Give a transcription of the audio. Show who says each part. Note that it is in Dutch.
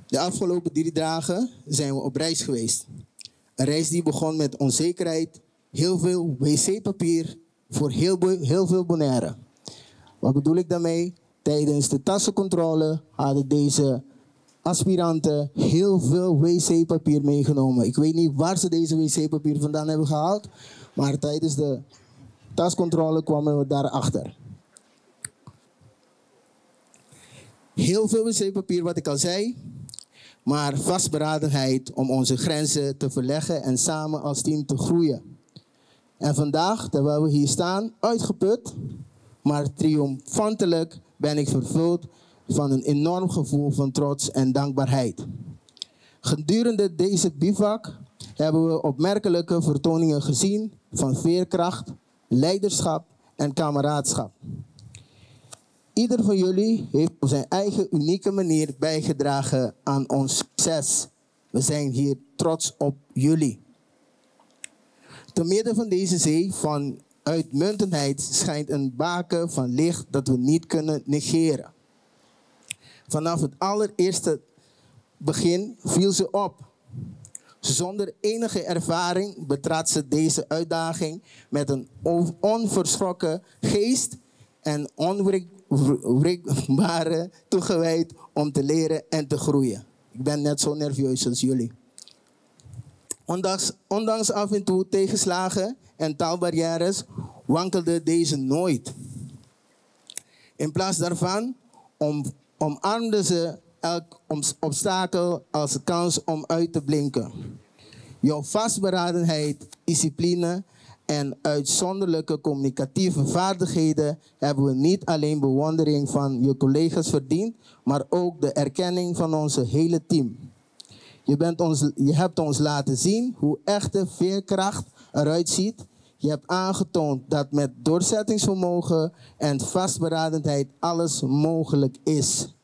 Speaker 1: De afgelopen 3 dagen zijn we op reis geweest. Een reis die begon met onzekerheid, heel veel wc-papier voor heel veel Bonaire. Wat bedoel ik daarmee? Tijdens de tassencontrole hadden deze aspiranten heel veel wc-papier meegenomen. Ik weet niet waar ze deze wc-papier vandaan hebben gehaald, maar tijdens de tascontrole kwamen we daarachter. Heel veel wc-papier, wat ik al zei, maar vastberadenheid om onze grenzen te verleggen en samen als team te groeien. En vandaag, terwijl we hier staan, uitgeput, maar triomfantelijk, ben ik vervuld van een enorm gevoel van trots en dankbaarheid. Gedurende deze bivak hebben we opmerkelijke vertoningen gezien van veerkracht, leiderschap en kameraadschap. Ieder van jullie heeft op zijn eigen unieke manier bijgedragen aan ons succes. We zijn hier trots op jullie. Te midden van deze zee van uitmuntendheid schijnt een baken van licht dat we niet kunnen negeren. Vanaf het allereerste begin viel ze op. Zonder enige ervaring betrad ze deze uitdaging met een onverschrokken geest en onwrikbare toegewijd om te leren en te groeien. Ik ben net zo nerveus als jullie. Ondanks af en toe tegenslagen en taalbarrières wankelde deze nooit. In plaats daarvan omarmde ze elk obstakel als kans om uit te blinken. Jouw vastberadenheid, discipline en uitzonderlijke communicatieve vaardigheden hebben we niet alleen bewondering van je collega's verdiend, maar ook de erkenning van onze hele team. Je hebt ons laten zien hoe echte veerkracht eruit ziet. Je hebt aangetoond dat met doorzettingsvermogen en vastberadenheid alles mogelijk is.